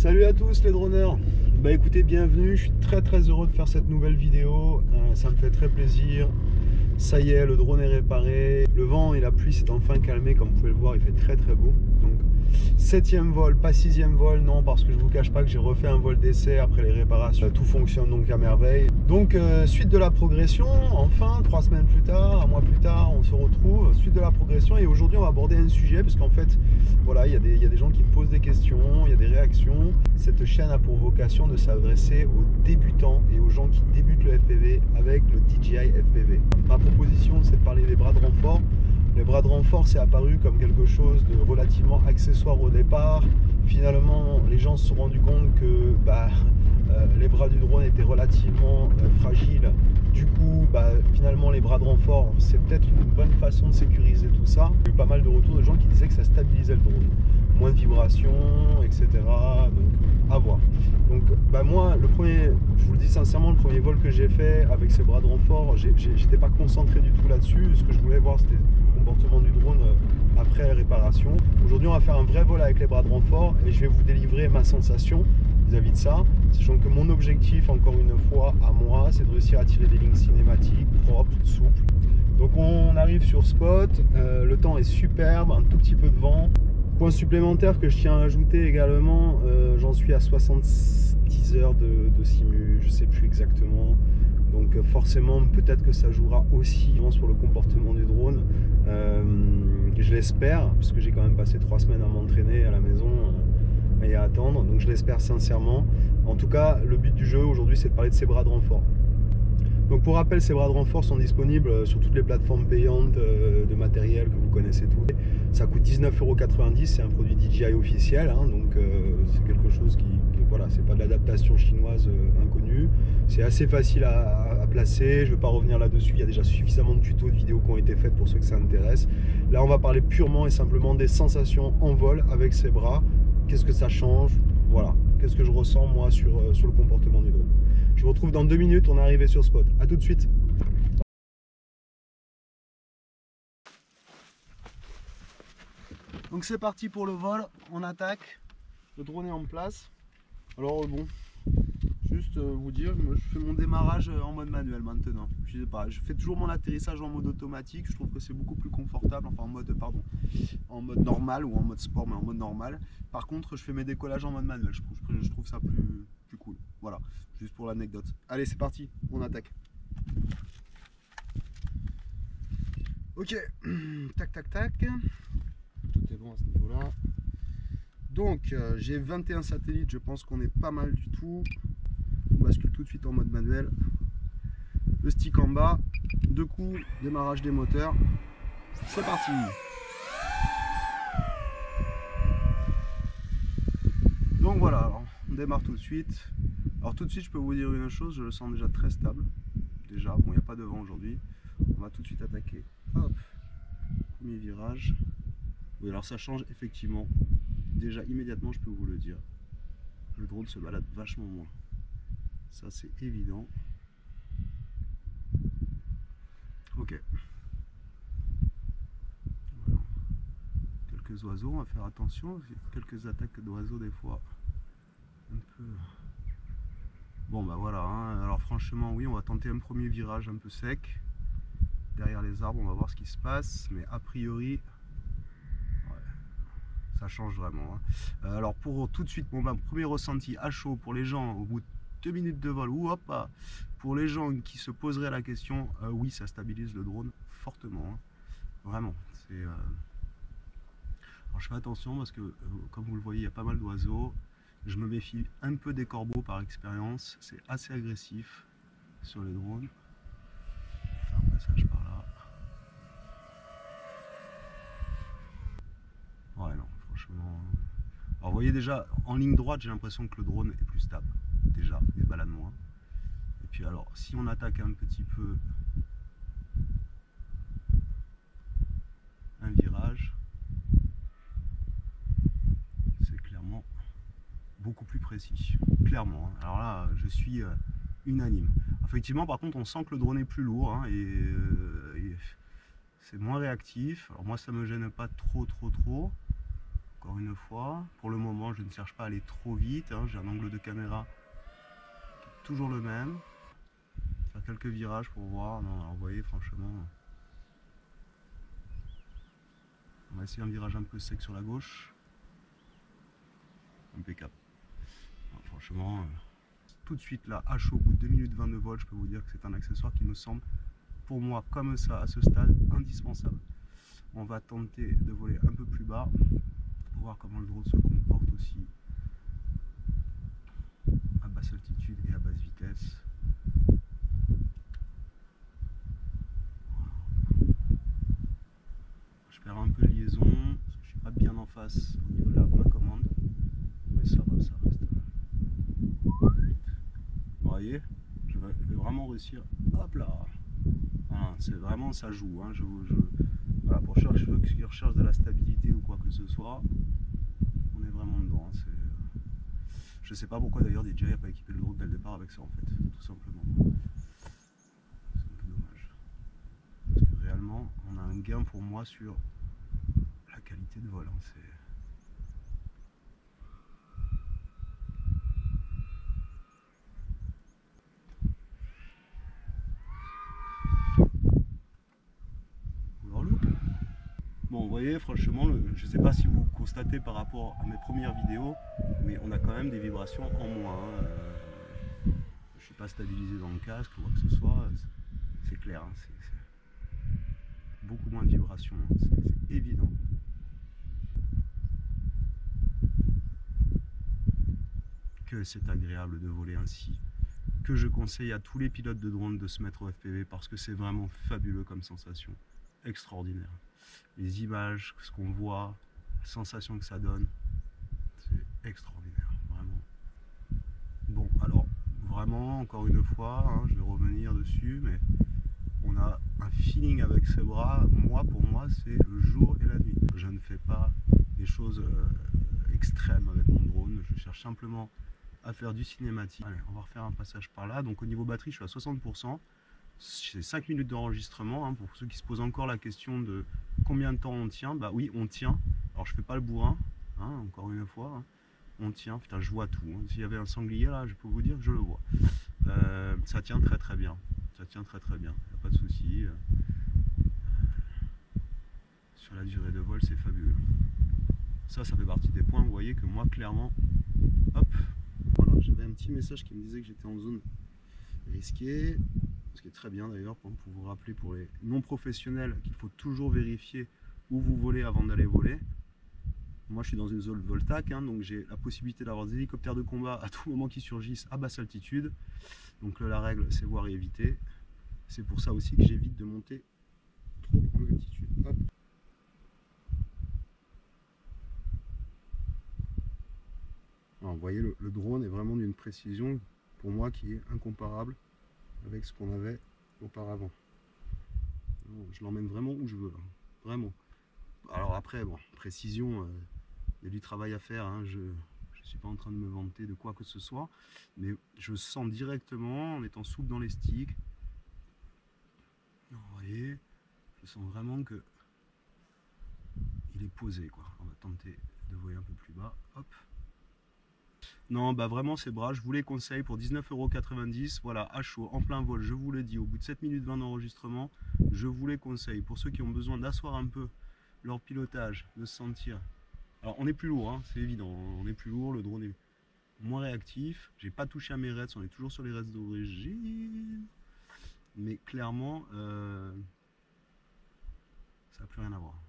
Salut à tous les droneurs. Bah écoutez, bienvenue, je suis très heureux de faire cette nouvelle vidéo, ça me fait très plaisir. Ça y est, le drone est réparé, le vent et la pluie s'est enfin calmé, comme vous pouvez le voir, il fait très beau. Donc 7e vol, pas 6e vol, non, parce que je vous cache pas que j'ai refait un vol d'essai après les réparations, tout fonctionne donc à merveille. Donc suite de la progression, enfin 3 semaines plus tard, un mois plus tard, on se retrouve, suite de la progression, et aujourd'hui on va aborder un sujet, parce qu'en fait voilà, il y a des gens qui me posent des questions, il y a des réactions. Cette chaîne a pour vocation de s'adresser aux débutants et aux gens qui débutent le FPV avec le DJI FPV. Ma proposition, c'est de parler des bras de renfort. Les bras de renfort, c'est apparu comme quelque chose de relativement accessoire au départ. Finalement, les gens se sont rendus compte que les bras du drone étaient relativement fragiles. Du coup, finalement, les bras de renfort, c'est peut-être une bonne façon de sécuriser tout ça. Il y a eu pas mal de retours de gens qui disaient que ça stabilisait le drone. Moins de vibrations, etc. Donc, à voir. Donc, moi, je vous le dis sincèrement, le premier vol que j'ai fait avec ces bras de renfort, j'étais pas concentré du tout là-dessus. Ce que je voulais voir, c'était le comportement du drone après réparation. Aujourd'hui, on va faire un vrai vol avec les bras de renfort et je vais vous délivrer ma sensation vis-à-vis de ça, sachant que mon objectif, encore une fois, à moi, c'est de réussir à tirer des lignes cinématiques, propres, souples. Donc on arrive sur spot, le temps est superbe, un tout petit peu de vent. Point supplémentaire que je tiens à ajouter également, j'en suis à 70 heures de simu, je sais plus exactement. Donc forcément, peut-être que ça jouera aussi sur le comportement du drone. Je l'espère, parce que j'ai quand même passé 3 semaines à m'entraîner à la maison et à attendre. Donc je l'espère sincèrement. En tout cas, le but du jeu aujourd'hui, c'est de parler de ces bras de renfort. Donc pour rappel, ces bras de renfort sont disponibles sur toutes les plateformes payantes de matériel que vous connaissez tous. Ça coûte 19,90 €, c'est un produit DJI officiel, hein, donc c'est quelque chose qui voilà, c'est pas de l'adaptation chinoise inconnue. C'est assez facile à placer, je ne vais pas revenir là-dessus, il y a déjà suffisamment de tutos, de vidéos qui ont été faites pour ceux que ça intéresse. Là on va parler purement et simplement des sensations en vol avec ces bras. Qu'est-ce que ça change? Voilà, qu'est-ce que je ressens moi sur le comportement du drone. Je vous retrouve dans 2 minutes, on est arrivé sur spot. A tout de suite. Donc c'est parti pour le vol, on attaque. Le drone est en place. Alors bon, juste vous dire, je fais mon démarrage en mode manuel maintenant. Je sais pas, je fais toujours mon atterrissage en mode automatique. Je trouve que c'est beaucoup plus confortable, enfin en mode normal ou en mode sport, mais en mode normal. Par contre, je fais mes décollages en mode manuel. Je trouve ça plus cool. Voilà, juste pour l'anecdote. Allez, c'est parti, on attaque. Ok, tac. Tout est bon à ce niveau-là. Donc, j'ai 21 satellites, je pense qu'on est pas mal du tout. On bascule tout de suite en mode manuel. Le stick en bas, 2 coups, démarrage des moteurs. C'est parti. Donc voilà, alors, on démarre tout de suite. Alors tout de suite, je peux vous dire une chose, je le sens déjà très stable. Déjà, bon, il n'y a pas de vent aujourd'hui. On va tout de suite attaquer. Hop, premier virage. Oui, alors ça change effectivement. Déjà, immédiatement, je peux vous le dire. Le drone se balade vachement moins. Ça, c'est évident. Ok. Voilà. Quelques oiseaux, on va faire attention. Quelques attaques d'oiseaux des fois. Un peu... Bon bah voilà, hein. Alors franchement oui, on va tenter un premier virage un peu sec. Derrière les arbres, on va voir ce qui se passe. Mais a priori, ouais, ça change vraiment. Hein. Alors pour tout de suite, mon premier ressenti à chaud pour les gens au bout de 2 minutes de vol, ou hop, pour les gens qui se poseraient la question, oui, ça stabilise le drone fortement. Hein. Vraiment. Alors je fais attention parce que, comme vous le voyez, il y a pas mal d'oiseaux. Je me méfie un peu des corbeaux par expérience. C'est assez agressif sur les drones. On va faire un passage par là. Ouais, non, franchement. Alors vous voyez déjà, en ligne droite, j'ai l'impression que le drone est plus stable. Déjà, il se balade moins. Et puis alors, si on attaque un petit peu un virage, c'est clairement beaucoup plus précis. Clairement. Hein. Alors là, je suis unanime. Effectivement, par contre, on sent que le drone est plus lourd hein, et c'est moins réactif. Alors moi, ça me gêne pas trop. encore une fois. Pour le moment, je ne cherche pas à aller trop vite, hein. J'ai un angle de caméra qui est toujours le même. Faire quelques virages pour voir. Non, alors vous voyez, franchement, on va essayer un virage un peu sec sur la gauche. Impeccable. Alors, franchement, tout de suite là, à chaud, au bout de 2 minutes 20 de vol, je peux vous dire que c'est un accessoire qui me semble, pour moi, comme ça, à ce stade, indispensable. On va tenter de voler un peu plus bas pour voir comment le drone se comporte aussi à basse altitude et à basse vitesse. Je perds un peu de liaison parce que je suis pas bien en face au niveau de ma commande, mais ça va, ça reste. Vous voyez, je vais vraiment réussir. Hop là, voilà, c'est vraiment, ça joue, hein. Voilà, pour ceux qui recherchent de la stabilité ou quoi que ce soit, on est vraiment dedans. Je sais pas pourquoi d'ailleurs DJI n'a pas équipé le drone dès le départ avec ça, en fait, tout simplement. C'est un peu dommage. Parce que réellement, on a un gain pour moi sur la qualité de vol, hein. Bon, vous voyez, franchement, je ne sais pas si vous constatez par rapport à mes premières vidéos, mais on a quand même des vibrations en moins, hein. Je ne suis pas stabilisé dans le casque ou quoi que ce soit, c'est clair, hein. C'est beaucoup moins de vibrations, hein. C'est évident. Que c'est agréable de voler ainsi, que je conseille à tous les pilotes de drone de se mettre au FPV parce que c'est vraiment fabuleux comme sensation, extraordinaire. Les images, ce qu'on voit, la sensation que ça donne, c'est extraordinaire, vraiment. Bon, alors, vraiment, encore une fois, hein, je vais revenir dessus, mais on a un feeling avec ses bras. Moi, pour moi, c'est le jour et la nuit. Je ne fais pas des choses extrêmes avec mon drone, je cherche simplement à faire du cinématique. Allez, on va refaire un passage par là. Donc au niveau batterie, je suis à 60%. C'est 5 minutes d'enregistrement, hein, pour ceux qui se posent encore la question de combien de temps on tient. Bah oui, on tient. Alors je fais pas le bourrin, hein, encore une fois, hein. On tient. Putain, je vois tout, hein. S'il y avait un sanglier là, je peux vous dire que je le vois. Ça tient très très bien. Ça tient très très bien. Y a pas de souci. Sur la durée de vol, c'est fabuleux. Ça fait partie des points. Vous voyez que moi, clairement, hop. Voilà, j'avais un petit message qui me disait que j'étais en zone risquée, ce qui est très bien d'ailleurs pour vous rappeler pour les non professionnels qu'il faut toujours vérifier où vous volez avant d'aller voler. Moi je suis dans une zone Voltac, hein, donc j'ai la possibilité d'avoir des hélicoptères de combat à tout moment qui surgissent à basse altitude. Donc là, la règle c'est voir et éviter. C'est pour ça aussi que j'évite de monter trop en altitude. Hop. Alors, vous voyez, le drone est vraiment d'une précision pour moi qui est incomparable avec ce qu'on avait auparavant. Je l'emmène vraiment où je veux, hein, vraiment. Alors après, bon, précision, il y a du travail à faire, hein. Je ne suis pas en train de me vanter de quoi que ce soit, mais je sens directement en étant souple dans les sticks. Vous voyez, je sens vraiment que il est posé, quoi. On va tenter de voler un peu plus bas. Hop. Non, bah vraiment ces bras, je vous les conseille pour 19,90 €. Voilà, à chaud, en plein vol, je vous le dis, au bout de 7 minutes 20 d'enregistrement, je vous les conseille. Pour ceux qui ont besoin d'asseoir un peu leur pilotage, de se sentir. Alors on est plus lourd, hein, c'est évident, on est plus lourd, le drone est moins réactif. J'ai pas touché à mes reds, on est toujours sur les reds d'origine. Mais clairement, ça n'a plus rien à voir.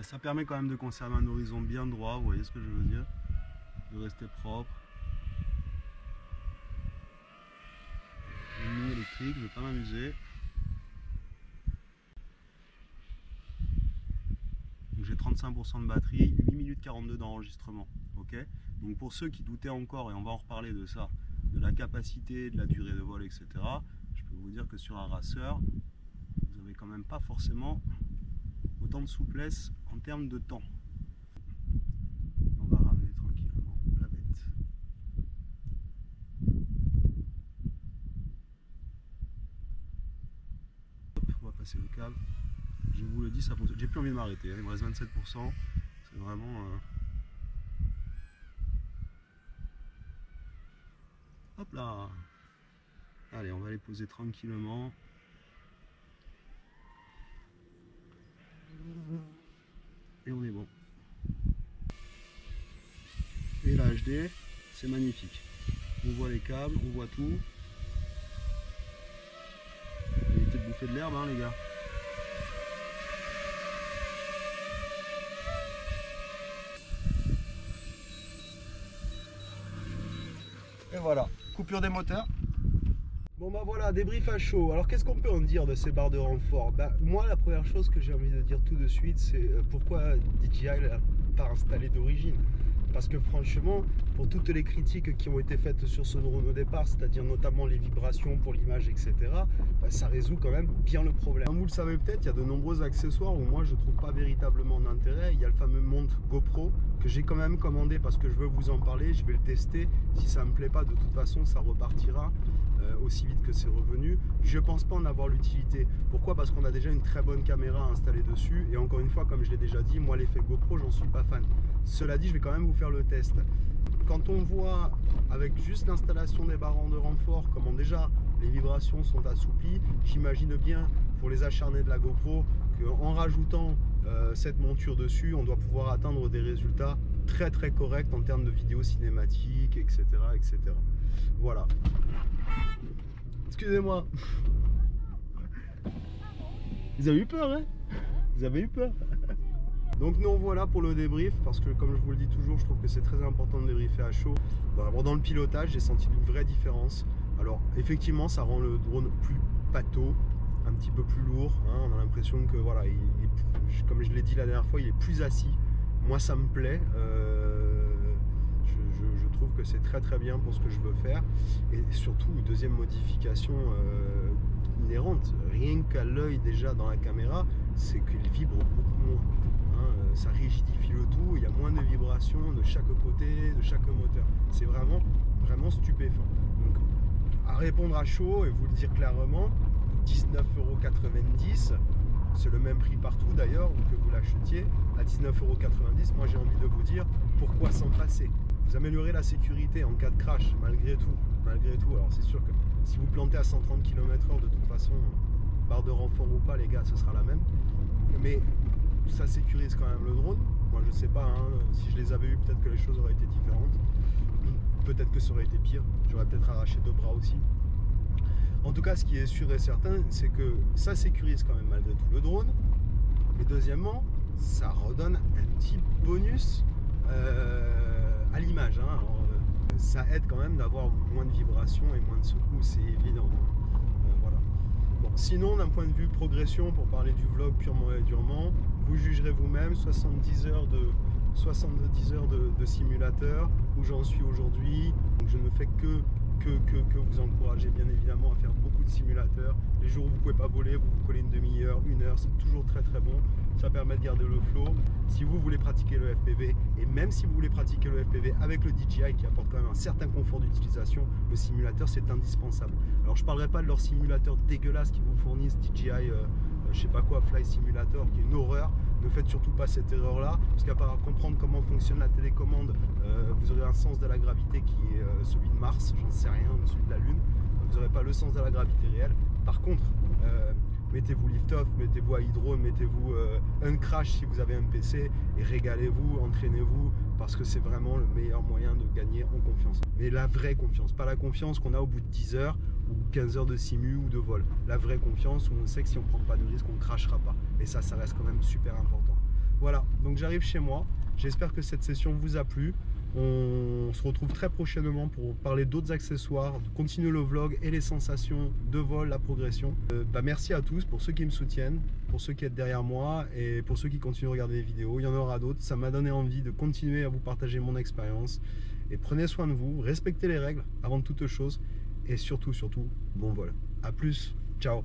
Ça permet quand même de conserver un horizon bien droit, vous voyez ce que je veux dire, de rester propre. Une nuit électrique, je vais pas m'amuser. J'ai 35% de batterie, 8 minutes 42 d'enregistrement. Ok, donc pour ceux qui doutaient encore, et on va en reparler de ça, de la capacité, de la durée de vol, etc., je peux vous dire que sur un racer, vous n'avez quand même pas forcément autant de souplesse en termes de temps. On va ramener tranquillement la bête. Hop, on va passer le câble. Je vous le dis, ça fonctionne. J'ai plus envie de m'arrêter, il me reste 27%. C'est vraiment... Hop là. Allez, on va les poser tranquillement. Et on est bon. Et la HD, c'est magnifique. On voit les câbles, on voit tout. Évitez de bouffer de l'herbe, hein, les gars. Et voilà, coupure des moteurs. Bon bah voilà, débrief à chaud. Alors qu'est-ce qu'on peut en dire de ces barres de renfort? Moi, la première chose que j'ai envie de dire tout de suite, c'est pourquoi DJI l'a pas installé d'origine. Parce que franchement, pour toutes les critiques qui ont été faites sur ce drone au départ, c'est-à-dire notamment les vibrations pour l'image, etc., ça résout quand même bien le problème. Comme vous le savez peut-être, il y a de nombreux accessoires où moi je ne trouve pas véritablement d'intérêt. Il y a le fameux montre GoPro que j'ai quand même commandé parce que je veux vous en parler, je vais le tester. Si ça ne me plaît pas, de toute façon, ça repartira aussi vite que c'est revenu. Je ne pense pas en avoir l'utilité. Pourquoi? Parce qu'on a déjà une très bonne caméra installée dessus. Et encore une fois, comme je l'ai déjà dit, moi l'effet GoPro, j'en suis pas fan. Cela dit, je vais quand même vous faire le test. Quand on voit avec juste l'installation des barres de renfort comment déjà les vibrations sont assouplies, j'imagine bien pour les acharnés de la GoPro qu'en rajoutant cette monture dessus, on doit pouvoir atteindre des résultats très très corrects en termes de vidéos cinématiques, etc. etc. Voilà. Excusez-moi. Vous avez eu peur, hein? Vous avez eu peur? Donc nous voilà pour le débrief, parce que comme je vous le dis toujours, je trouve que c'est très important de débriefer à chaud. Bon, dans le pilotage, j'ai senti une vraie différence. Alors effectivement, ça rend le drone plus pâteau, un petit peu plus lourd, hein. On a l'impression que voilà, comme je l'ai dit la dernière fois, il est plus assis. Moi ça me plaît, je trouve que c'est très très bien pour ce que je veux faire. Et surtout, deuxième modification inhérente, rien qu'à l'œil déjà dans la caméra, c'est qu'il vibre beaucoup moins. Ça rigidifie le tout, il y a moins de vibrations de chaque côté, de chaque moteur. C'est vraiment, vraiment stupéfiant. Donc, à répondre à chaud et vous le dire clairement, 19,90 €, c'est le même prix partout d'ailleurs, ou que vous l'achetiez, à 19,90 €, moi j'ai envie de vous dire, pourquoi s'en passer? Vous améliorez la sécurité en cas de crash, malgré tout. Alors c'est sûr que si vous plantez à 130 km/h, de toute façon, barre de renfort ou pas, les gars, ce sera la même. Mais ça sécurise quand même le drone. Moi je sais pas, hein, si je les avais eu, peut-être que les choses auraient été différentes. Peut-être que ça aurait été pire. J'aurais peut-être arraché 2 bras aussi. En tout cas, ce qui est sûr et certain, c'est que ça sécurise quand même malgré tout le drone. Et deuxièmement, ça redonne un petit bonus à l'image. Hein. Ça aide quand même d'avoir moins de vibrations et moins de secousses, c'est évident. Voilà. Bon, sinon, d'un point de vue progression, pour parler du vlog purement et durement, vous jugerez vous-même. 70 heures de simulateur, où j'en suis aujourd'hui. Donc je ne fais que vous encourager bien évidemment à faire beaucoup de simulateurs. Les jours où vous ne pouvez pas voler, vous vous collez une demi-heure, 1 heure, c'est toujours très très bon. Ça permet de garder le flow. Si vous voulez pratiquer le FPV, et même si vous voulez pratiquer le FPV avec le DJI qui apporte quand même un certain confort d'utilisation, le simulateur c'est indispensable. Alors je ne parlerai pas de leur simulateur dégueulasse qui vous fournissent DJI, je sais pas quoi, Fly Simulator, qui est une horreur. Ne faites surtout pas cette erreur là, parce qu'à part comprendre comment fonctionne la télécommande, vous aurez un sens de la gravité qui est celui de Mars, j'en sais rien, celui de la Lune. Vous n'aurez pas le sens de la gravité réelle. Par contre, mettez-vous lift-off, mettez-vous à hydro, mettez-vous un crash si vous avez un PC et régalez-vous, entraînez-vous, parce que c'est vraiment le meilleur moyen de gagner en confiance. Mais la vraie confiance, pas la confiance qu'on a au bout de 10 heures ou 15 heures de simu ou de vol. La vraie confiance où on sait que si on ne prend pas de risque, on ne crachera pas. Et ça reste quand même super important. Voilà, donc j'arrive chez moi. J'espère que cette session vous a plu. On se retrouve très prochainement pour parler d'autres accessoires, de continuer le vlog et les sensations de vol, la progression. Merci à tous pour ceux qui me soutiennent, pour ceux qui êtes derrière moi et pour ceux qui continuent de regarder les vidéos. Il y en aura d'autres. Ça m'a donné envie de continuer à vous partager mon expérience. Et prenez soin de vous, respectez les règles avant de toute chose et surtout, bon vol. A plus, ciao.